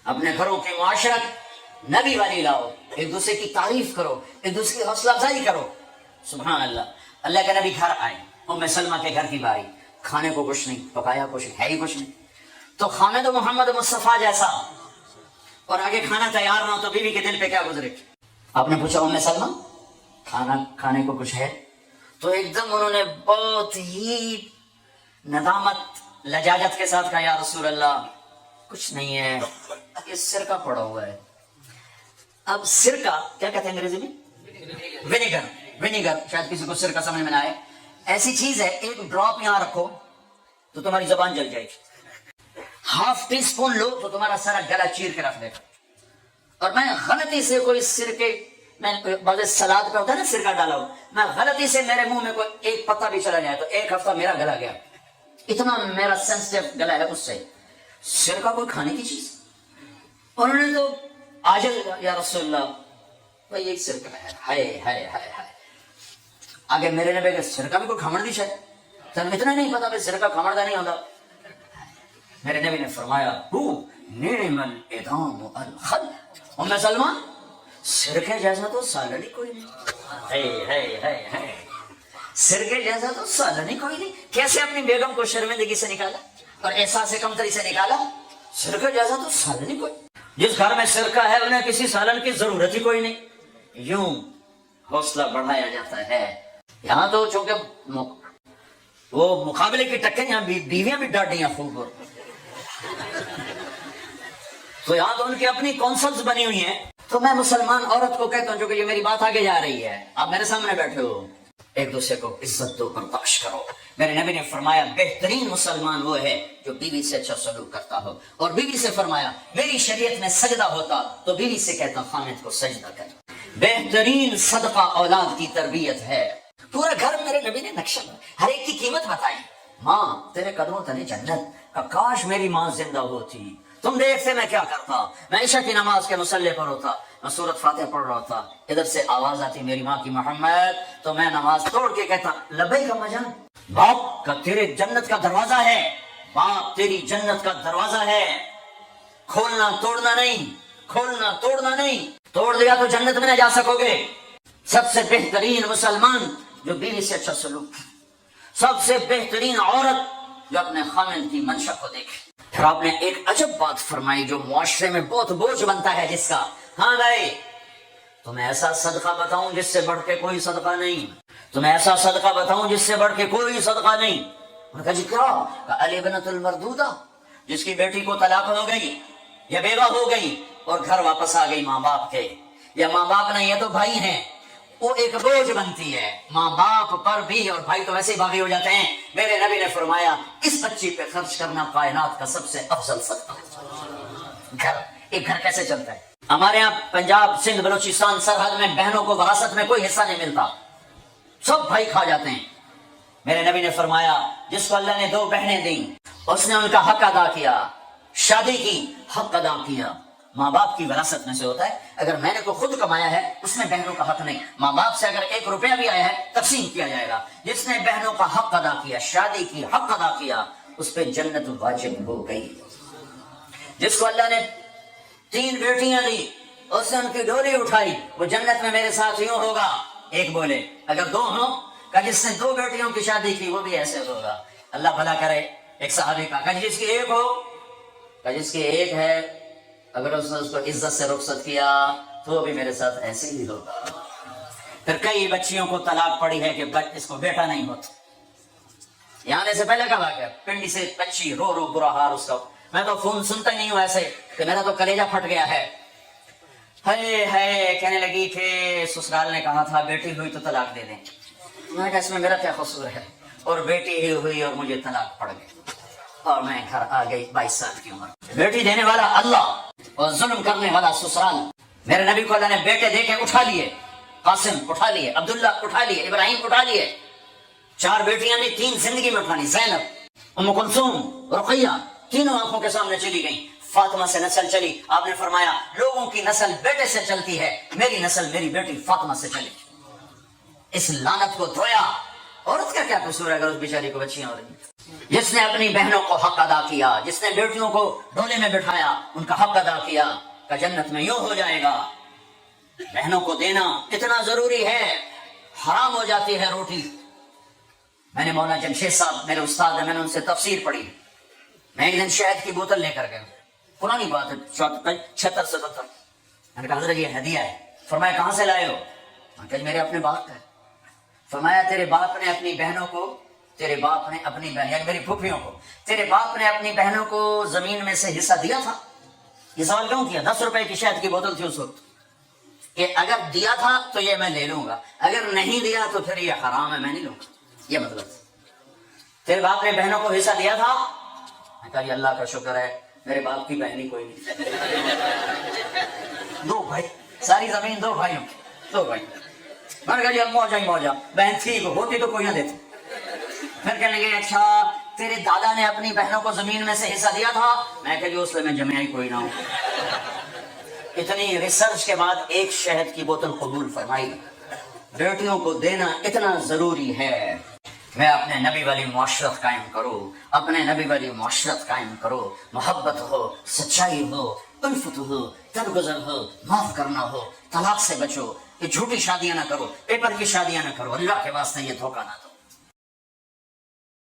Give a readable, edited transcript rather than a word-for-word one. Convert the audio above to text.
اپنے گھروں کی معاشرت نبی والی لاؤ، ایک دوسرے کی تعریف کرو، ایک دوسرے کی حوصلہ افزائی کرو. سبحان اللہ. اللہ کے نبی گھر آئے، ام سلمہ کے گھر کی باری، کھانے کو کچھ نہیں، پکایا کچھ ہے ہی کچھ نہیں. تو خامد محمد مصطفیٰ جیسا اور آگے کھانا تیار نہ ہو تو بیوی کے دل پہ کیا گزرے. آپ نے پوچھا ام سلمہ کھانا کھانے کو کچھ ہے؟ تو ایک دم انہوں نے بہت ہی ندامت لجاجت کے ساتھ کہا یا رسول اللہ کچھ نہیں ہے، یہ سرکہ پڑا ہوا ہے. اب سرکہ کیا کہتے ہیں انگریزی میں؟ ونیگر. ونیگر شاید کسی کو سرکہ سمجھ میں نہ آئے. ایسی چیز ہے ایک ڈراپ یہاں رکھو تو تمہاری زبان جل جائے گی، ہاف ٹی اسپون لو تو تمہارا سارا گلا چیر کے رکھ دے گا. اور میں غلطی سے کوئی سرکے میں بعض سلاد پہ ہوتا ہے نا سرکہ ڈالا ہو، میں غلطی سے میرے منہ میں کوئی ایک پتا بھی چلا جائے تو ایک ہفتہ میرا گلا گیا. اتنا میرا سینسٹیو گلا ہے اس سے. سرکہ کوئی کھانے کی چیز؟ انہوں نے تو آجل یا رسول اللہ بھائی ایک سرکہ ہے، ہائے ہائے ہائے ہائے. آگے میرے نبی کہ سرکہ بھی کوئی کھمڑ دی شاید، تم اتنا نہیں پتا بھائی سرکہ کھمڑتا نہیں ہوتا. میرے نبی نے فرمایا نعم الادام الخل. ام سلمہ سرکے جیسا تو سالن ہی کوئی نہیں، سرکے جیسا تو سالن ہی کوئی نہیں. کیسے اپنی بیگم کو شرمندگی سے نکالا اور احساس کمتری سے نکالا. سرکے جیسا تو سالن ہی کوئی. جس گھر میں سرکہ ہے انہیں کسی سالن کی ضرورت ہی کوئی نہیں. یوں حوصلہ بڑھایا جاتا ہے. یہاں تو چونکہ وہ مقابلے کی ٹکر یہاں بیویاں بھی ڈانٹی ہیں خوب، تو یہاں تو ان کی اپنی کونسلز بنی ہوئی ہیں. تو میں مسلمان عورت کو کہتا ہوں جو کہ یہ میری بات آگے جا رہی ہے، آپ میرے سامنے بیٹھے ہو، ایک دوسرے کو عزت دو، برداشت کرو. میرے نبی نے فرمایا بہترین مسلمان وہ ہے جو بیوی سے اچھا سلوک کرتا ہو. اور بیوی سے فرمایا میری شریعت میں سجدہ ہوتا تو بیوی سے کہتا خامد کو سجدہ کر. بہترین صدقہ اولاد کی تربیت ہے. پورا گھر میرے نبی نے نقشہ ہر ایک کی قیمت بتائی. ماں تیرے قدموں تلے جنت، کاش میری ماں زندہ ہوتی. تم دیکھتے میں کیا کرتا، میں عشاء کی نماز کے مصلی پر ہوتا، میں سورۃ فاتحہ پڑھ رہا ہوتا، ادھر سے آواز آتی میری ماں کی محمد، تو میں نماز توڑ کے کہتا لبیک اما جان. باپ کا تیرے جنت کا دروازہ ہے، باپ تیری جنت کا دروازہ ہے، کھولنا توڑنا نہیں، کھولنا توڑنا نہیں. توڑ دیا تو جنت میں نہ جا سکو گے. سب سے بہترین مسلمان جو بیوی سے اچھا سلوک، سب سے بہترین عورت جو اپنے خامن کی منشا کو دیکھے. پھر آپ نے ایک عجب بات فرمائی جو معاشرے میں بہت بوجھ بنتا ہے جس کا، ہاں بھائی تمہیں ایسا صدقہ بتاؤں جس سے بڑھ کے کوئی صدقہ نہیں، تمہیں ایسا صدقہ بتاؤں جس سے بڑھ کے کوئی صدقہ نہیں. انہوں نے کہا جی کیا؟ الابنۃ المردودہ، جس کی بیٹی کو طلاق ہو گئی یا بیوہ ہو گئی اور گھر واپس آ گئی ماں باپ کے، یا ماں باپ نہیں ہے تو بھائی ہیں، وہ ایک بوجھ بنتی ہے ماں باپ پر بھی، اور بھائی تو ویسے ہی باغی ہو جاتے ہیں. میرے نبی نے فرمایا اس بچی پہ خرچ کرنا کائنات کا سب سے افضل صدقہ. گھر ایک گھر کیسے چلتا ہے؟ ہمارے یہاں پنجاب سندھ بلوچستان سرحد میں بہنوں کو وراثت میں کوئی حصہ نہیں ملتا، سب بھائی کھا جاتے ہیں. میرے نبی نے فرمایا جس کو اللہ نے 2 بہنیں دیں اس نے ان کا حق ادا کیا، شادی کی حق ادا کیا. ماں باپ کی وراثت میں سے ہوتا ہے. اگر میں نے کو خود کمایا ہے اس میں بہنوں کا حق نہیں. ماں باپ سے اگر 1 روپیہ بھی آیا ہے تقسیم کیا جائے گا. جس نے بہنوں کا حق ادا کیا، شادی کی حق ادا کیا، اس پہ جنت واجب ہو گئی. جس کو اللہ نے 3 بیٹیاں دی اس نے ان کی ڈولی اٹھائی، وہ جنت میں میرے ساتھ یوں ہوگا. ایک بولے اگر 2 ہوں، کہ جس نے 2 بیٹیوں کی شادی کی وہ بھی ایسے ہوگا. اللہ بھلا کرے. ایک صحابی کا کہ جس کی 1 ہو، کہ جس کی 1 ہے اگر اس نے اس کو عزت سے رخصت کیا تو وہ بھی میرے ساتھ ایسے ہی ہوگا. پھر کئی بچیوں کو طلاق پڑی ہے کہ اس کو بیٹا نہیں ہوتا. یہاں آنے سے پہلے کا واقعہ، پنڈی سے بچی رو رو برا حال اس کا. میں تو فون سنتا ہی نہیں ہوں ایسے کہ میرا تو کلیجہ پھٹ گیا ہے. ہے کہنے لگی کہ سسرال نے کہا تھا بیٹی ہوئی تو طلاق دے دیں. میں نے کہا اس میں میرا کیا قصور ہے، اور بیٹی ہی ہوئی اور مجھے طلاق پڑ گئی اور میں گھر آ گئی 22 سال کی عمر. بیٹی دینے والا اللہ اور ظلم کرنے والا سسرال. میرے نبی کو اللہ نے بیٹے دے کے اٹھا لیے. قاسم اٹھا لیے، عبداللہ اٹھا لیے، ابراہیم اٹھا لیے. 4 بیٹیاں نے 3 زندگی میں اٹھانی. زینب، ام کلثوم، رقیہ، تینوں آنکھوں کے سامنے چلی گئیں. فاطمہ سے نسل چلی. آپ نے فرمایا لوگوں کی نسل بیٹے سے چلتی ہے، میری نسل میری بیٹی فاطمہ سے چلی. اس لعنت کو دھویا عورت کا کیا قصور ہے اگر اس بیچاری کو بچیاں ہو رہی ہیں؟ جس نے اپنی بہنوں کو حق ادا کیا، جس نے بیٹیوں کو ڈولے میں بٹھایا، ان کا حق ادا کیا، کہ جنت میں یوں ہو جائے گا۔ بہنوں کو دینا اتنا ضروری ہے، حرام ہو جاتی ہے روٹی۔ میں نے مولانا جمشید صاحب میرے استاد ہیں، میں نے ان سے تفسیر پڑھی۔ میں ایک دن شہد کی بوتل لے کر گیا، پرانی بات ہے 76-77۔ میں نے کہا حضرت یہ ہدیہ ہے۔ فرمایا کہاں سے لائے ہو؟ میں نے کہا میرے اپنے باپ کا ہے۔ فرمایا تیرے باپ نے اپنی بہنوں کو، تیرے باپ نے اپنی بہن یعنی میری پھوپھیوں کو، تیرے باپ نے اپنی بہنوں کو زمین میں سے حصہ دیا تھا؟ یہ سوال کیوں کیا؟ 10 روپے کی شہد کی بوتل تھی اس وقت، کہ اگر دیا تھا تو یہ میں لے لوں گا، اگر نہیں دیا تو پھر یہ حرام ہے، میں نہیں لوں گا۔ یہ مطلب تیرے باپ نے بہنوں کو حصہ دیا تھا؟ میں کہا یہ اللہ کا شکر ہے میرے باپ کی بہن ہی کوئی نہیں، 2 بھائی، ساری زمین 2 بھائیوں کی، 2 بھائی۔ میں نے کہا جی موجہ ہی موجہ، بہن تھی ہوتی تو کوئی نہ دیتی۔ پھر کہنے لگے اچھا تیرے دادا نے اپنی بہنوں کو زمین میں سے حصہ دیا تھا؟ میں کہا جی اس لیے میں جمعہ ہی کوئی نہ ہوں۔ اتنی ریسرچ کے بعد ایک شہد کی بوتل قبول فرمائی۔ بیٹیوں کو دینا اتنا ضروری ہے۔ میں اپنے نبی والی معاشرت قائم کروں، اپنے نبی والی معاشرت قائم کرو، محبت ہو، سچائی ہو، الفت ہو، درگزر ہو، معاف کرنا ہو، طلاق سے بچو، یہ جھوٹی شادیاں نہ کرو، پیپر کی شادیاں نہ کرو، اللہ کے واسطے یہ دھوکہ نہ دو۔